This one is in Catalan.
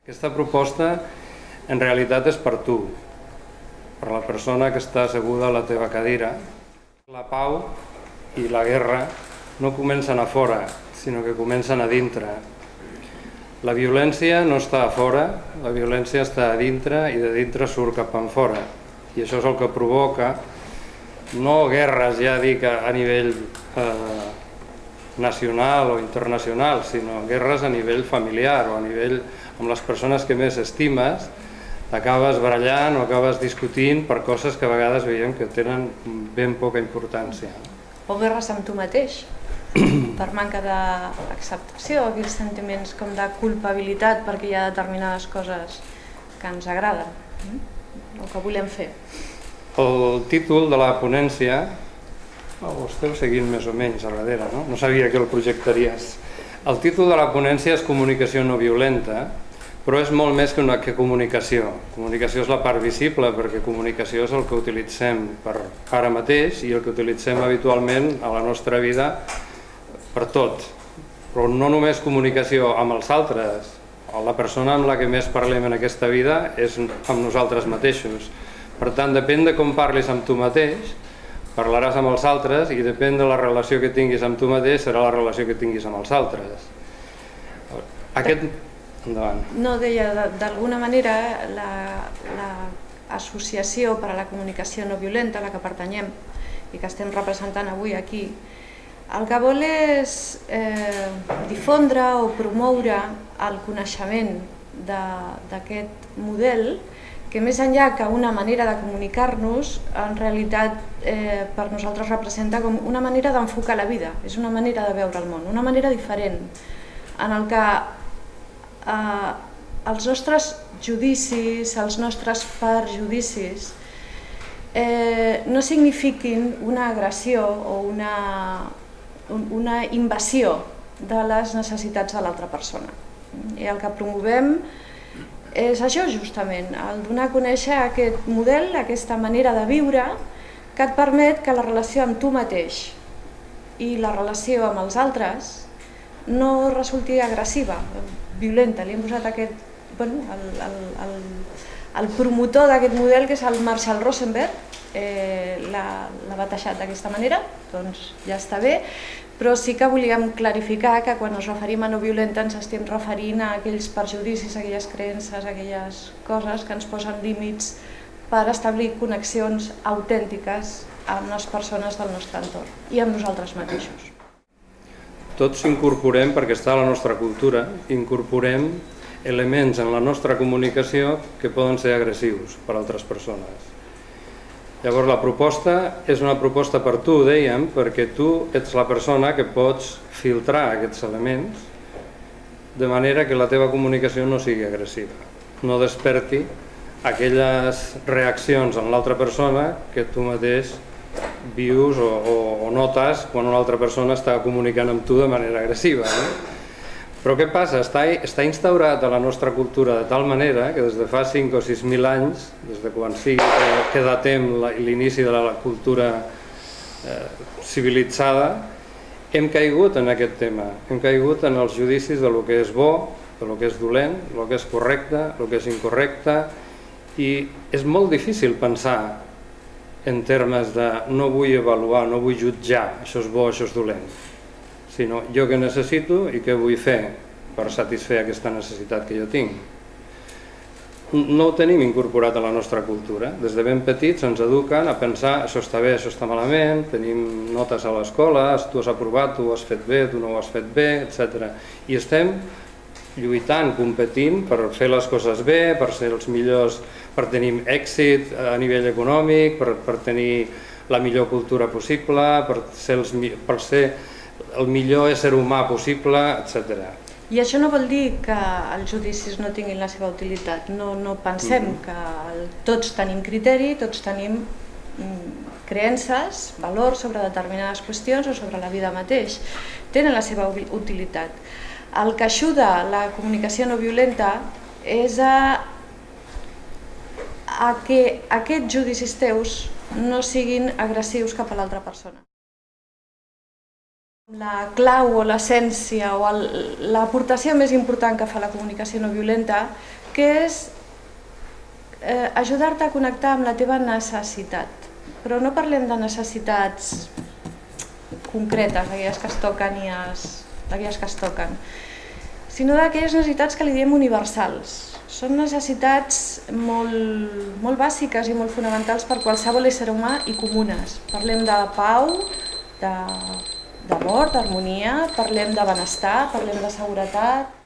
Aquesta proposta en realitat és per tu, per la persona que està asseguda a la teva cadira. La pau i la guerra no comencen a fora, sinó que comencen a dintre. La violència no està a fora, la violència està a dintre i de dintre surt cap enfora. I això és el que provoca, no guerres, ja dic, a nivell nacional o internacional, sinó guerres a nivell familiar o a nivell amb les persones que més estimes, t'acabes barallant o acabes discutint per coses que a vegades veiem que tenen ben poca importància. O guerres amb tu mateix, per manca d'acceptació, aquells sentiments com de culpabilitat perquè hi ha determinades coses que ens agraden o que volem fer. El títol de la ponència, ho esteu seguint més o menys a darrere, no? No sabia que el projectaries. El títol de la ponència és Comunicació no violenta, però és molt més que comunicació. Comunicació és la part visible, perquè comunicació és el que utilitzem per ara mateix i el que utilitzem habitualment a la nostra vida per tot. Però no només comunicació amb els altres. La persona amb la que més parlem en aquesta vida és amb nosaltres mateixos. Per tant, depèn de com parlis amb tu mateix, parlaràs amb els altres i depèn de la relació que tinguis amb tu mateix serà la relació que tinguis amb els altres. Endavant. No, deia, d'alguna manera l'associació per a la comunicació no violenta a la que pertanyem i que estem representant avui aquí, el que vol és difondre o promoure el coneixement d'aquest model que més enllà que una manera de comunicar-nos, en realitat per nosaltres representa com una manera d'enfocar la vida, és una manera de veure el món, una manera diferent, en el que els nostres judicis, els nostres perjudicis no signifiquin una agressió o una invasió de les necessitats de l'altra persona. I el que promovem és això justament, el donar a conèixer aquest model, aquesta manera de viure que et permet que la relació amb tu mateix i la relació amb els altres no resulti agressiva, violenta. Li hem posat el promotor d'aquest model, que és el Marshall Rosenberg, l'ha batejat d'aquesta manera, doncs ja està bé, però sí que volíem clarificar que quan ens referim a no violenta ens estem referint a aquells perjudicis, a aquelles creences, a aquelles coses que ens posen límits per establir connexions autèntiques amb les persones del nostre entorn i amb nosaltres mateixos. Tots incorporem, perquè està a la nostra cultura, incorporem elements en la nostra comunicació que poden ser agressius per a altres persones. Llavors la proposta és una proposta per tu, dèiem, perquè tu ets la persona que pots filtrar aquests elements de manera que la teva comunicació no sigui agressiva, no desperti aquelles reaccions en l'altra persona que tu mateix vius o notes quan una altra persona està comunicant amb tu de manera agressiva. Però què passa? Està instaurat a la nostra cultura de tal manera que des de fa 5 o 6.000 anys, des de quan sigui que datem l'inici de la cultura civilitzada, hem caigut en aquest tema, hem caigut en els judicis de lo que és bo, de lo que és dolent, de lo que és correcte, de lo que és incorrecte, i és molt difícil pensar en termes de no vull avaluar, no vull jutjar, això és bo, això és dolent, sinó jo què necessito i què vull fer per satisfer aquesta necessitat que jo tinc. No ho tenim incorporat a la nostra cultura. Des de ben petits ens eduquen a pensar això està bé, això està malament, tenim notes a l'escola, tu has aprovat, tu ho has fet bé, tu no ho has fet bé, etc. I estem lluitant, competint per fer les coses bé, per ser els millors, per tenir èxit a nivell econòmic, per tenir la millor cultura possible, per ser el millor ésser humà possible, etc. I això no vol dir que els judicis no tinguin la seva utilitat. No pensem que tots tenim criteri, tots tenim creences, valors sobre determinades qüestions o sobre la vida mateix. Tenen la seva utilitat. El que ajuda la comunicació no violenta és a que aquests judicis teus no siguin agressius cap a l'altra persona. La clau o l'essència o l'aportació més important que fa la comunicació no violenta, que és ajudar-te a connectar amb la teva necessitat. Però no parlem de necessitats concretes, aquelles que es toquen aquelles que es toquen, sinó d'aquelles necessitats que li diem universals. Són necessitats molt bàsiques i molt fonamentals per qualsevol ésser humà i comunes. Parlem de pau, d'amor, d'harmonia, parlem de benestar, parlem de seguretat.